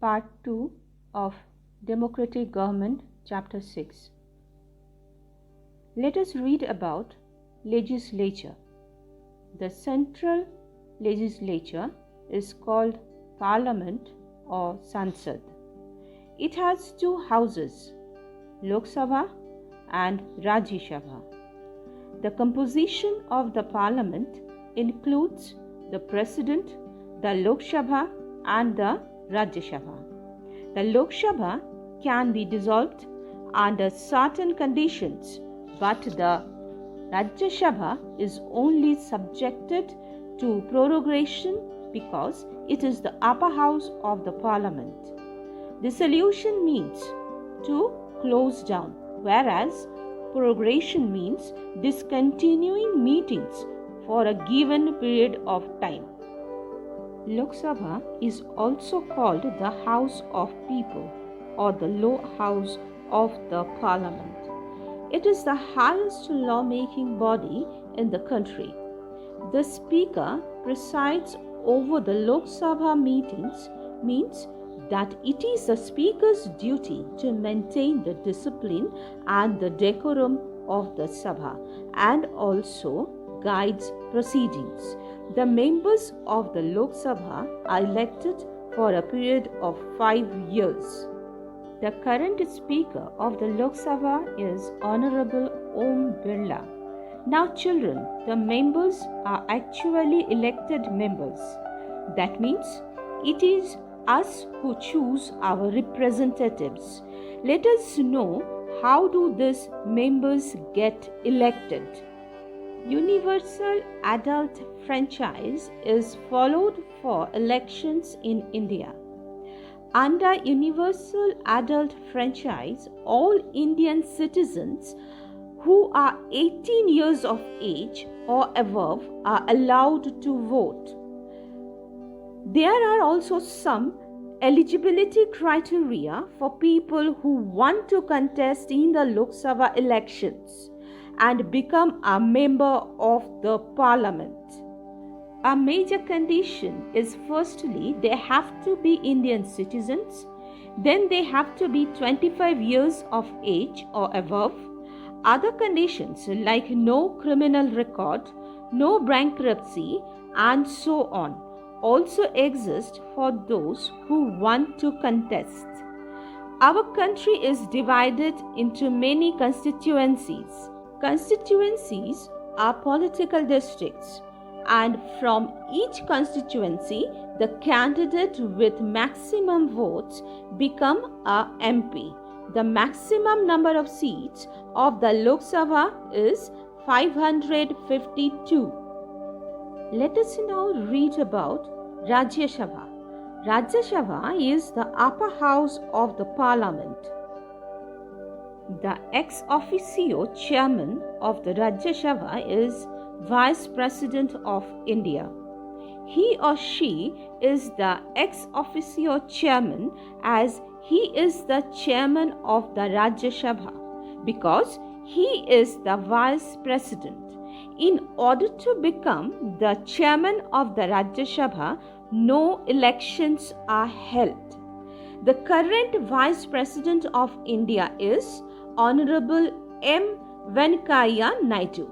Part 2 of Democratic Government, Chapter 6. Let us read about Legislature. The central legislature is called Parliament or Sansad. It has two houses, Lok Sabha and Rajya Sabha. The composition of the Parliament includes the President, the Lok Sabha and the Rajya Sabha. The Lok Sabha can be dissolved under certain conditions, but the Rajya Sabha is only subjected to prorogation because it is the upper house of the Parliament. Dissolution means to close down, whereas prorogation means discontinuing meetings for a given period of time. Lok Sabha is also called the House of People or the lower house of the Parliament. It is the highest lawmaking body in the country. The Speaker presides over the Lok Sabha meetings means that it is the Speaker's duty to maintain the discipline and the decorum of the Sabha and also guides proceedings. The members of the Lok Sabha are elected for a period of 5 years. The current Speaker of the Lok Sabha is Honorable Om Birla. Now children, the members are actually elected members. That means it is us who choose our representatives. Let us know how do these members get elected. Universal adult franchise is followed for elections in India. Under universal adult franchise, all Indian citizens who are 18 years of age or above are allowed to vote. There are also some eligibility criteria for people who want to contest in the Lok Sabha elections and become a member of the Parliament. A major condition is firstly they have to be Indian citizens, then they have to be 25 years of age or above. Other conditions like no criminal record, no bankruptcy and so on also exist for those who want to contest. Our country is divided into many constituencies. Constituencies are political districts, and from each constituency, the candidate with maximum votes become a MP. The maximum number of seats of the Lok Sabha is 552. Let us now read about Rajya Sabha. Rajya Sabha is the upper house of the Parliament. The ex officio chairman of the Rajya Sabha is Vice President of India. He or she is the ex officio chairman as he is the chairman of the Rajya Sabha because he is the vice president. In order to become the chairman of the Rajya Sabha, no elections are held. The current vice president of India is Honorable M. Venkaiah Naidu.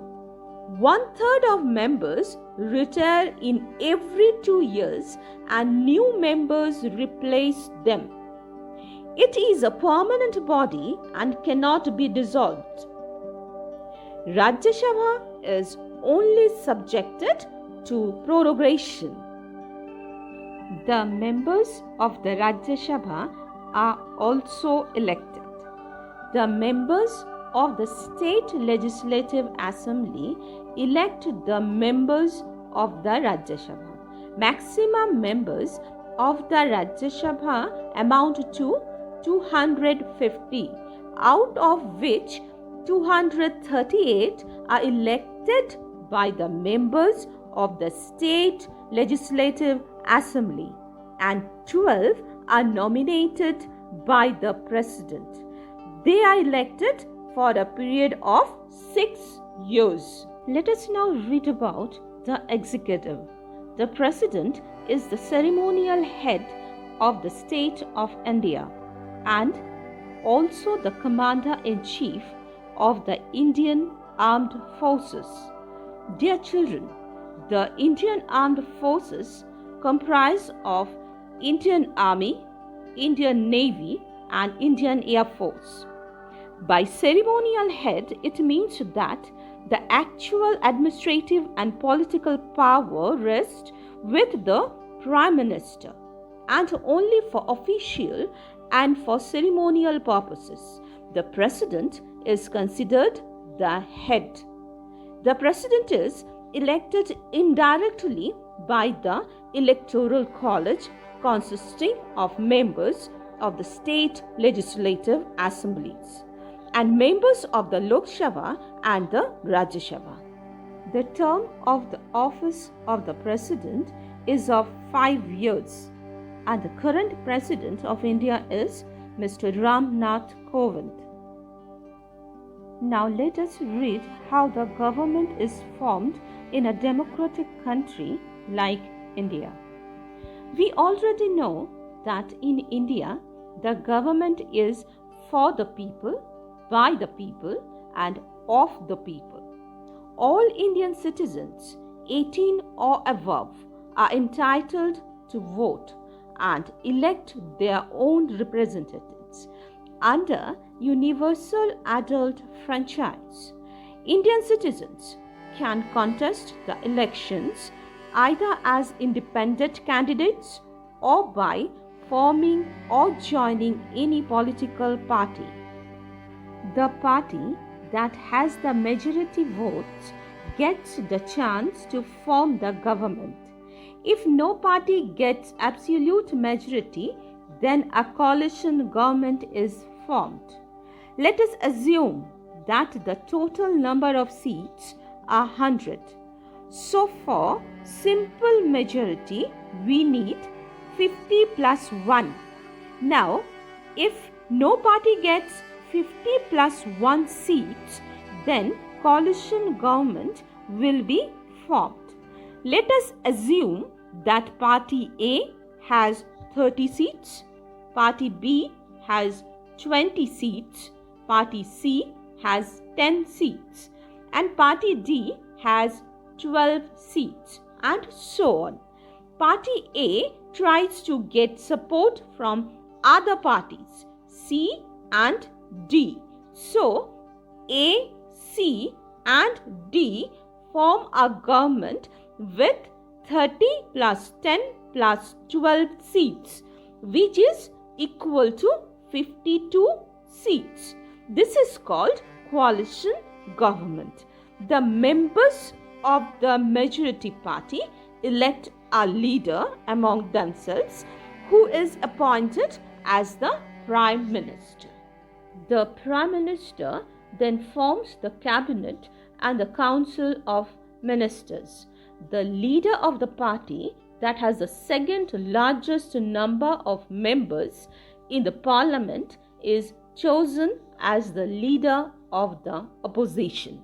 1/3 of members retire in every 2 years and new members replace them. It is a permanent body and cannot be dissolved. Rajya Sabha is only subjected to prorogation. The members of the Rajya Sabha are also elected. The members of the State Legislative Assembly elect the members of the Rajya Sabha. Maximum members of the Rajya Sabha amount to 250, out of which 238 are elected by the members of the State Legislative Assembly and 12 are nominated by the President. They are elected for a period of 6 years. Let us now read about the executive. The President is the ceremonial head of the state of India and also the Commander-in-Chief of the Indian Armed Forces. Dear children, the Indian Armed Forces comprise of Indian Army, Indian Navy and Indian Air Force. By ceremonial head, it means that the actual administrative and political power rests with the Prime Minister, and only for official and for ceremonial purposes, the President is considered the head. The President is elected indirectly by the Electoral College, consisting of members of the state legislative assemblies and members of the Lok Sabha and the Rajya Sabha. The term of the office of the President is of 5 years, and the current President of India is Mr. Ram Nath Kovind. Now let us read how the government is formed in a democratic country like India. We already know that in India, the government is for the people, by the people and of the people. All Indian citizens 18 or above are entitled to vote and elect their own representatives under universal adult franchise. Indian citizens can contest the elections either as independent candidates or by forming or joining any political party. The party that has the majority votes gets the chance to form the government. If no party gets absolute majority, then a coalition government is formed. Let us assume that the total number of seats are 100. So for simple majority, we need 50 plus 1. Now, if no party gets 50 plus 1 seats, then coalition government will be formed. Let us assume that Party A has 30 seats, Party B has 20 seats, Party C has 10 seats, and Party D has 12 seats, and so on. Party A tries to get support from other parties, C and D. So, A, C and D form a government with 30 plus 10 plus 12 seats, which is equal to 52 seats. This is called coalition government. The members of the majority party elect a leader among themselves who is appointed as the Prime Minister. The Prime Minister then forms the cabinet and the council of ministers. The leader of the party that has the second largest number of members in the parliament is chosen as the leader of the opposition.